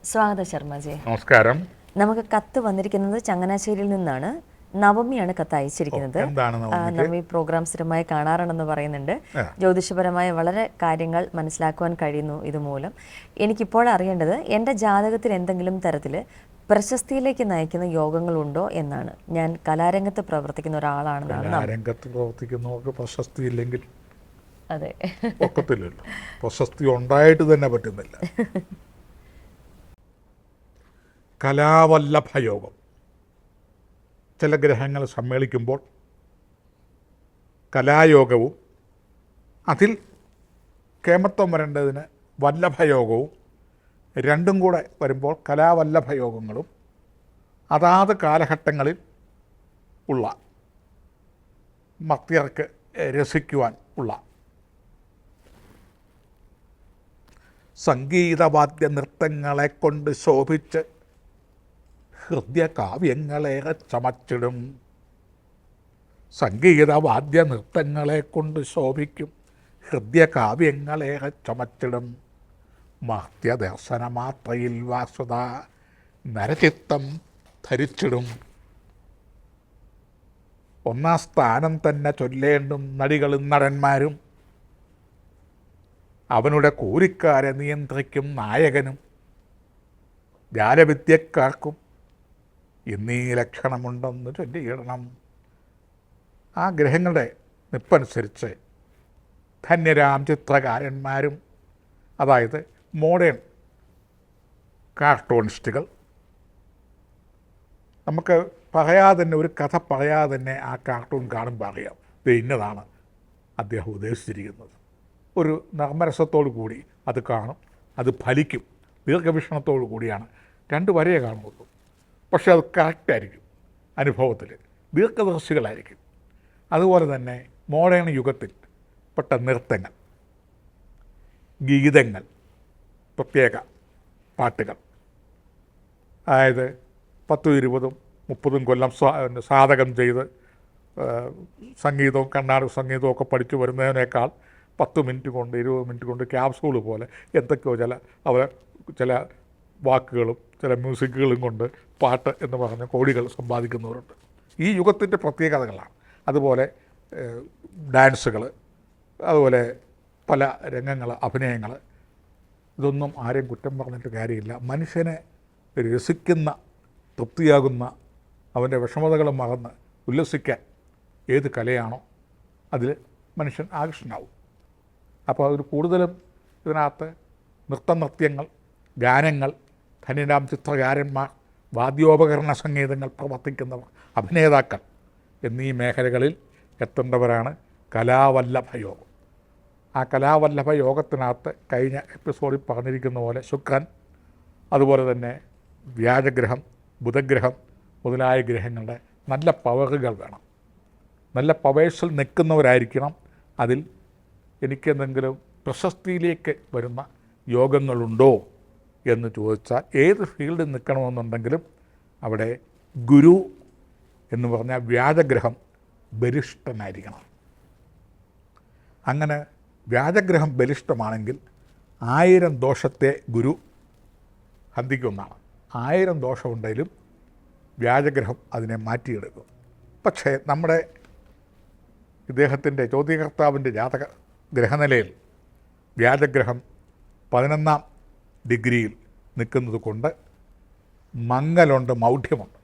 സ്വാഗതം ശർമ്മജി. നമസ്കാരം. നമുക്ക് കത്ത് വന്നിരിക്കുന്നത് ചങ്ങനാശ്ശേരിയിൽ നിന്നാണ്. നവമിയാണ് കത്ത് അയച്ചിരിക്കുന്നത്. നമ്മ ഈ പ്രോഗ്രാം സ്ഥിരമായി കാണാറുണ്ടെന്ന് പറയുന്നുണ്ട്. ജ്യോതിഷപരമായ വളരെ കാര്യങ്ങൾ മനസ്സിലാക്കുവാൻ കഴിയുന്നു ഇതുമൂലം. എനിക്കിപ്പോൾ അറിയേണ്ടത് എൻ്റെ ജാതകത്തിൽ എന്തെങ്കിലും തരത്തിൽ പ്രശസ്തിയിലേക്ക് നയിക്കുന്ന യോഗങ്ങളുണ്ടോ എന്നാണ്. ഞാൻ കലാരംഗത്ത് പ്രവർത്തിക്കുന്ന ഒരാളാണെന്നാണ്. കലാരംഗത്ത് പ്രവർത്തിക്കുന്നവർക്ക് പ്രശസ്തി ഇല്ലെങ്കിൽ അതെ ഒക്കത്തില്ലല്ലോ. പ്രശസ്തി ഉണ്ടായിട്ട് തന്നെ പറ്റുന്നില്ല. കലാവല്ലഭയോഗം ചില ഗ്രഹങ്ങൾ സമ്മേളിക്കുമ്പോൾ കലായോഗവും അതിൽ കേമത്വം വരേണ്ടതിന് വല്ലഭയോഗവും രണ്ടും കൂടെ വരുമ്പോൾ കലാവല്ലഭയോഗങ്ങളും അതാത് കാലഘട്ടങ്ങളിൽ ഉള്ള മർത്യർക്ക് രസിക്കുവാൻ ഉള്ള സംഗീതവാദ്യ നൃത്തങ്ങളെ കൊണ്ട് ശോഭിച്ച് ഹൃദയകാവ്യങ്ങളേറെ ചമച്ചിടും. സംഗീതവാദ്യ നൃത്തങ്ങളെ കൊണ്ട് ശോഭിക്കും ഹൃദയകാവ്യങ്ങളേറെ ചമച്ചിടും. മർത്യദർശനമാത്രയിൽ വാസുത നരചിത്തം ധരിച്ചിടും. ഒന്നാം സ്ഥാനം തന്നെ ചൊല്ലേണ്ടും നടികളും നടന്മാരും അവനുടെ കൂലിക്കാരെ നിയന്ത്രിക്കും നായകനും ജാലവിദ്യക്കാർക്കും എന്നീ ലക്ഷണമുണ്ടെന്ന് ചൊല്ലിയിടണം. ആ ഗ്രഹങ്ങളുടെ നിപ്പനുസരിച്ച് ധന്യരാം ചിത്രകാരന്മാരും, അതായത് മോഡേൺ കാർട്ടൂണിസ്റ്റുകൾ, നമുക്ക് പറയാതെ തന്നെ ഒരു കഥ പറയാതെ തന്നെ ആ കാർട്ടൂൺ കാണുമ്പോൾ അറിയാം ഇത് ഇന്നതാണ് അദ്ദേഹം ഉദ്ദേശിച്ചിരിക്കുന്നത്. ഒരു നർമ്മരസത്തോടു കൂടി അത് കാണും, അത് ഫലിക്കും. ദീർഘവീക്ഷണത്തോടു കൂടിയാണ്, 2 വരയെ കാണുള്ളൂ. പക്ഷെ അത് കറക്റ്റായിരിക്കും. അനുഭവത്തിൽ ദീർഘദർശികളായിരിക്കും. അതുപോലെ തന്നെ മോഡേൺ യുഗത്തിൽ പെട്ട നൃത്തങ്ങൾ, ഗീതങ്ങൾ, പ്രത്യേക പാട്ടുകൾ, അതായത് 10, 20, 30 കൊല്ലം സാധകം ചെയ്ത് സംഗീതവും കർണാടക സംഗീതവും ഒക്കെ പഠിച്ചു വരുന്നതിനേക്കാൾ 10 മിനിറ്റ് കൊണ്ട് 20 മിനിറ്റ് കൊണ്ട് ക്യാപ്സൂൾ പോലെ എന്തൊക്കെയോ ചില വാക്കുകളും ചില മ്യൂസിക്കുകളും കൊണ്ട് പാട്ട് എന്ന് പറഞ്ഞ കോടികൾ സമ്പാദിക്കുന്നവരുണ്ട്. ഈ യുഗത്തിൻ്റെ പ്രത്യേകതകളാണ്. അതുപോലെ ഡാൻസുകൾ, അതുപോലെ പല രംഗങ്ങൾ, അഭിനയങ്ങൾ, ഇതൊന്നും ആരെയും കുറ്റം പറഞ്ഞിട്ട് കാര്യമില്ല. മനുഷ്യനെ രസിക്കുന്ന, തൃപ്തിയാകുന്ന, അവൻ്റെ വിഷമതകൾ മറന്ന് ഉല്ലസിക്കാൻ ഏത് കലയാണോ അതിൽ മനുഷ്യൻ ആകർഷനാവും. അപ്പോൾ അതിൽ കൂടുതലും ഇതിനകത്ത് നൃത്തങ്ങൾ, ഗാനങ്ങൾ, ധന്യരാം ചിത്രകാരന്മാർ, വാദ്യോപകരണ സംഗീതങ്ങൾ പ്രവർത്തിക്കുന്നവർ, അഭിനേതാക്കൾ എന്നീ മേഖലകളിൽ എത്തേണ്ടവരാണ് കലാവല്ലഭയോഗം. ആ കലാവല്ലഭയോഗത്തിനകത്ത് കഴിഞ്ഞ എപ്പിസോഡിൽ പറഞ്ഞിരിക്കുന്ന പോലെ ശുക്രൻ, അതുപോലെ തന്നെ വ്യാഴഗ്രഹം, ബുധഗ്രഹം മുതലായ ഗ്രഹങ്ങളുടെ നല്ല പവറുകൾ വേണം. നല്ല പവേഴ്സിൽ നിൽക്കുന്നവരായിരിക്കണം. അതിൽ എനിക്കെന്തെങ്കിലും പ്രശസ്തിയിലേക്ക് വരുന്ന യോഗങ്ങളുണ്ടോ എന്ന് ചോദിച്ചാൽ ഏത് ഫീൽഡിൽ നിൽക്കണമെന്നുണ്ടെങ്കിലും അവിടെ ഗുരു എന്ന് പറഞ്ഞാൽ വ്യാഴഗ്രഹം ബലിഷ്ഠനായിരിക്കണം. അങ്ങനെ വ്യാഴഗ്രഹം ബലിഷ്ഠമാണെങ്കിൽ 1000 ദോഷത്തെ ഗുരു ഹന്തിക്കുന്നതാണ്. 1000 ദോഷമുണ്ടെങ്കിലും വ്യാഴഗ്രഹം അതിനെ മാറ്റിയെടുക്കും. പക്ഷേ നമ്മുടെ ഇദ്ദേഹത്തിൻ്റെ ചോദ്യകർത്താവിൻ്റെ ജാതക ഗ്രഹനിലയിൽ വ്യാഴഗ്രഹം 11ാം ഡിഗ്രിയിൽ നിൽക്കുന്നത് കൊണ്ട് മങ്ങലുണ്ട്, മൗഢ്യമുണ്ട്.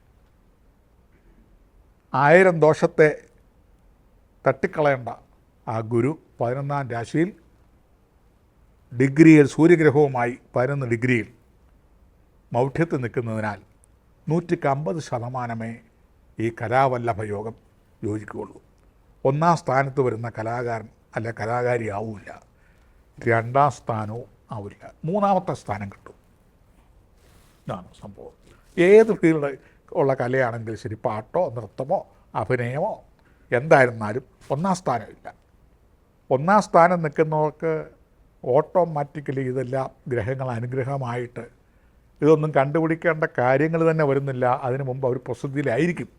1000 ദോഷത്തെ തട്ടിക്കളയേണ്ട ആ ഗുരു 11ാം രാശിയിൽ ഡിഗ്രിയിൽ സൂര്യഗ്രഹവുമായി 11 ഡിഗ്രിയിൽ മൗഢ്യത്തിൽ നിൽക്കുന്നതിനാൽ 150% ഈ കലാവല്ലഭയോഗം യോജിക്കുകയുള്ളൂ. 1ാം സ്ഥാനത്ത് വരുന്ന കലാകാരൻ അല്ല കലാകാരി ആവില്ല, 2ാം സ്ഥാനവും ആവില്ല, 3ാമത്തെ സ്ഥാനം കിട്ടും. ഇതാണ് സംഭവം. ഏത് ഫീൽഡ് ഉള്ള കലയാണെങ്കിലും ശരി, പാട്ടോ നൃത്തമോ അഭിനയമോ എന്തായിരുന്നാലും 1ാം സ്ഥാനമില്ല. 1ാം സ്ഥാനം നിൽക്കുന്നവർക്ക് ഓട്ടോമാറ്റിക്കലി ഇതെല്ലാം ഗ്രഹങ്ങൾ അനുഗ്രഹമായിട്ട് ഇതൊന്നും കണ്ടുപിടിക്കേണ്ട കാര്യങ്ങൾ തന്നെ വരുന്നില്ല. അതിനു മുമ്പ് അവർ പ്രസിദ്ധിയിലായിരിക്കും.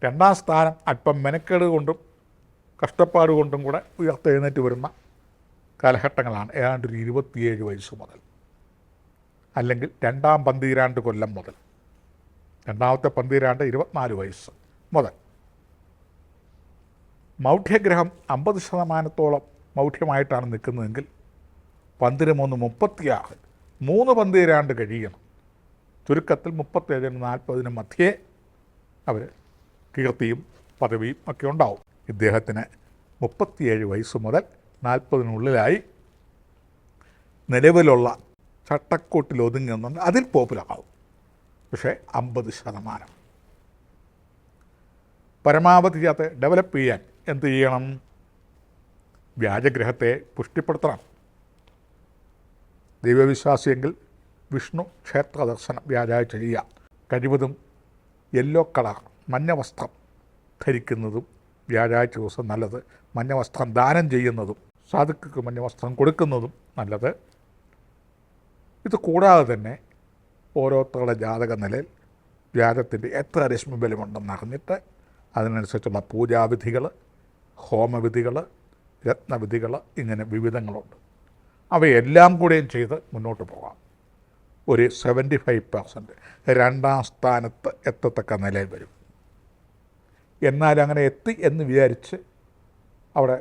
2ാം സ്ഥാനം അല്പം മെനക്കേട് കൊണ്ടും കഷ്ടപ്പാട് കൊണ്ടും കൂടെ ഉയർത്തെഴുന്നേറ്റ് വരുന്ന കാലഘട്ടങ്ങളാണ്. ഏതാണ്ട് ഒരു 27 വയസ്സ് മുതൽ അല്ലെങ്കിൽ രണ്ടാം പന്തീരാണ്ട് കൊല്ലം മുതൽ, രണ്ടാമത്തെ പന്തീരാണ്ട് 24 വയസ്സ് മുതൽ മൗഢ്യഗ്രഹം 50% മൗഢ്യമായിട്ടാണ് നിൽക്കുന്നതെങ്കിൽ 12-3 3 പന്തീരാണ്ട് കഴിയണം. ചുരുക്കത്തിൽ 37-40 മധ്യേ അവർ കീർത്തിയും പദവിയും ഒക്കെ ഉണ്ടാവും. ഇദ്ദേഹത്തിന് 37 വയസ്സ് മുതൽ 40-നുള്ളിലായി നിലവിലുള്ള ചട്ടക്കൂട്ടിൽ ഒതുങ്ങുന്നുണ്ട്. അതിൽ പോപ്പുലറാവും. പക്ഷേ 50% പരമാവധി അത് ഡെവലപ്പ് ചെയ്യാൻ എന്ത് ചെയ്യണം? വ്യാജഗ്രഹത്തെ പുഷ്ടിപ്പെടുത്തണം. ദൈവവിശ്വാസിയെങ്കിൽ വിഷ്ണു ക്ഷേത്ര ദർശനം വ്യാഴാഴ്ച ചെയ്യുക. കഴിവതും യെല്ലോ കളർ മഞ്ഞ വസ്ത്രം ധരിക്കുന്നതും വ്യാഴാഴ്ച ദിവസം നല്ലത്. മഞ്ഞ വസ്ത്രം ദാനം ചെയ്യുന്നതും സാധുക്കൾക്ക് മഞ്ഞ വസ്ത്രം കൊടുക്കുന്നതും നല്ലത്. ഇത് കൂടാതെ തന്നെ ഓരോരുത്തരുടെ ജാതക നിലയിൽ വ്യാഴത്തിൻ്റെ എത്ര രശ്മി ബലമുണ്ടെന്ന് അറിഞ്ഞിട്ട് അതിനനുസരിച്ചുള്ള പൂജാവിധികൾ, ഹോമവിധികൾ, രത്നവിധികൾ, ഇങ്ങനെ വിവിധങ്ങളുണ്ട്. അവയെല്ലാം കൂടെയും ചെയ്ത് മുന്നോട്ട് പോകാം. ഒരു 75% രണ്ടാം സ്ഥാനത്ത് എത്തത്തക്ക നിലയിൽ വരും. എന്നാൽ അങ്ങനെ എത്തി എന്ന് വിചാരിച്ച് അവിടെ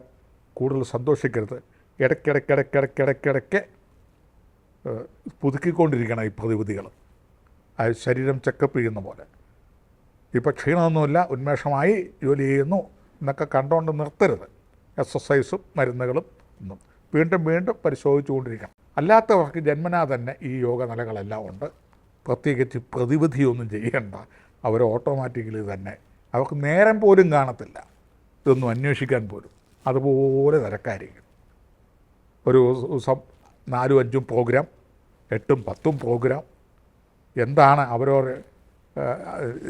കൂടുതൽ സന്തോഷിക്കരുത്. ഇടയ്ക്കിടയ്ക്ക് പുതുക്കിക്കൊണ്ടിരിക്കണം ഈ പ്രതിവിധികൾ. അത് ശരീരം ചെക്കപ്പ് ചെയ്യുന്ന പോലെ. ഇപ്പോൾ ക്ഷീണമൊന്നുമില്ല, ഉന്മേഷമായി ജോലി ചെയ്യുന്നു എന്നൊക്കെ കണ്ടുകൊണ്ട് നിർത്തരുത്. എക്സസൈസും മരുന്നുകളും ഒന്നും വീണ്ടും പരിശോധിച്ചുകൊണ്ടിരിക്കണം. അല്ലാത്തവർക്ക് ജന്മനാ തന്നെ ഈ യോഗ നിലകളെല്ലാം ഉണ്ട്. പ്രത്യേകിച്ച് പ്രതിവിധിയൊന്നും ചെയ്യണ്ട. അവർ ഓട്ടോമാറ്റിക്കലി തന്നെ അവർക്ക് നേരം പോലും കാണത്തില്ല ഇതൊന്നും അന്വേഷിക്കാൻ പോലും. അതുപോലെ തിരക്കായിരിക്കും. ഒരു ദിവസം 4-5 പ്രോഗ്രാം, 8-10 പ്രോഗ്രാം. എന്താണ് അവരവർ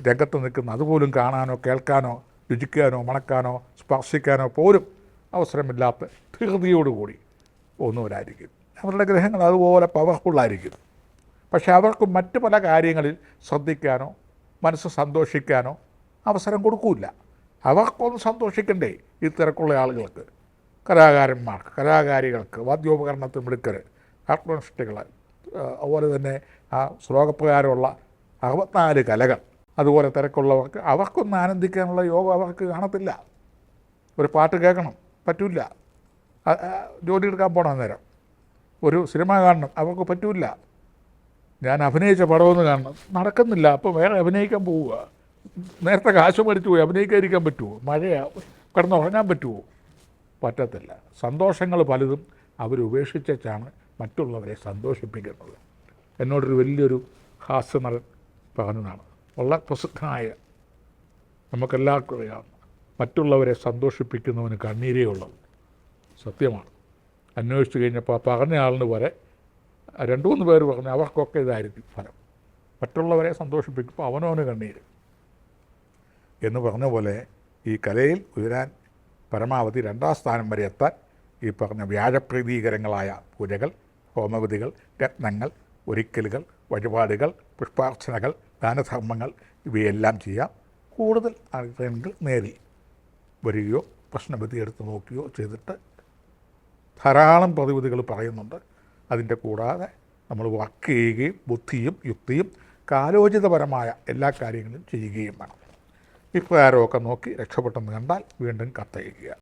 രംഗത്ത് നിൽക്കുന്നത് അതുപോലും കാണാനോ കേൾക്കാനോ രുചിക്കാനോ മണക്കാനോ സ്പർശിക്കാനോ പോലും അവസരമില്ലാത്ത ധൃതിയോടുകൂടി പോകുന്നവരായിരിക്കും. അവരുടെ ഗ്രഹങ്ങൾ അതുപോലെ പവർഫുള്ളായിരിക്കും. പക്ഷേ അവർക്ക് മറ്റ് പല കാര്യങ്ങളിൽ ശ്രദ്ധിക്കാനോ മനസ്സ് സന്തോഷിക്കാനോ അവസരം കൊടുക്കില്ല. അവർക്കൊന്ന് സന്തോഷിക്കണ്ടേ ഈ തിരക്കുള്ള ആളുകൾക്ക്, കലാകാരന്മാർക്ക്, കലാകാരികൾക്ക്, വാദ്യോപകരണത്തിന് മിടുക്കർ, ആത്മനിഷ്ഠികൾ, അതുപോലെ തന്നെ ആ ശ്ലോകപ്രകാരമുള്ള 64 കലകൾ, അതുപോലെ തിരക്കുള്ളവർക്ക് അവർക്കൊന്ന് ആനന്ദിക്കാനുള്ള യോഗം അവർക്ക് കാണത്തില്ല. ഒരു പാട്ട് കേൾക്കണം, പറ്റില്ല. ജോലി എടുക്കാൻ പോകണം, നേരം ഒരു സിനിമ കാണണം, അവർക്ക് പറ്റില്ല. ഞാൻ അഭിനയിച്ച പടമൊന്ന് കാണണം, നടക്കുന്നില്ല. അപ്പോൾ വേറെ അഭിനയിക്കാൻ പോവുക. നേരത്തെ കാശ് മേടിച്ചു പോയി അഭിനയിക്കാതിരിക്കാൻ പറ്റുമോ? മഴയാ, കിടന്നുറങ്ങാൻ പറ്റുമോ? പറ്റത്തില്ല. സന്തോഷങ്ങൾ പലതും അവരുപേക്ഷിച്ചാണ് മറ്റുള്ളവരെ സന്തോഷിപ്പിക്കുന്നത്. എന്നോടൊരു വലിയൊരു ഹാസ്യനടൻ പറഞ്ഞതാണ്, വളരെ പ്രസിദ്ധനായ, നമുക്കെല്ലാവർക്കും അറിയാവുന്ന, മറ്റുള്ളവരെ സന്തോഷിപ്പിക്കുന്നവന് കണ്ണീരേ ഉള്ളത്. സത്യമാണ്. അന്വേഷിച്ച് കഴിഞ്ഞപ്പോൾ പറഞ്ഞ ആളിന് വരെ 2-3 പേര് പറഞ്ഞു അവർക്കൊക്കെ ഇതായിരിക്കും ഫലം. മറ്റുള്ളവരെ സന്തോഷിപ്പിക്കുമ്പോൾ അവനവന് കണ്ണീര് എന്ന് പറഞ്ഞ പോലെ ഈ കലയിൽ ഉയരാൻ പരമാവധി 2ാം സ്ഥാനം വരെ എത്താൻ ഈ പറഞ്ഞ വ്യാഴപ്രീതികരങ്ങളായ പൂജകൾ, ഹോമവിധികൾ, രത്നങ്ങൾ, ഒരിക്കലുകൾ, വഴിപാടുകൾ, പുഷ്പാർച്ചനകൾ, ദാനധർമ്മങ്ങൾ ഇവയെല്ലാം ചെയ്യാം. കൂടുതൽ ആൾക്കാരെങ്കിൽ നേരിൽ വരികയോ പ്രശ്നവിധി എടുത്ത് നോക്കുകയോ ചെയ്തിട്ട് ധാരാളം പ്രതിവിധികൾ പറയുന്നുണ്ട്. അതിൻ്റെ കൂടാതെ നമ്മൾ വർക്ക് ചെയ്യുകയും ബുദ്ധിയും യുക്തിയും കാലോചിതപരമായ എല്ലാ കാര്യങ്ങളും ചെയ്യുകയും വേണം. ഇപ്രകാരമൊക്കെ നോക്കി രക്ഷപ്പെട്ടെന്ന് കണ്ടാൽ വീണ്ടും കത്തയക്കുക.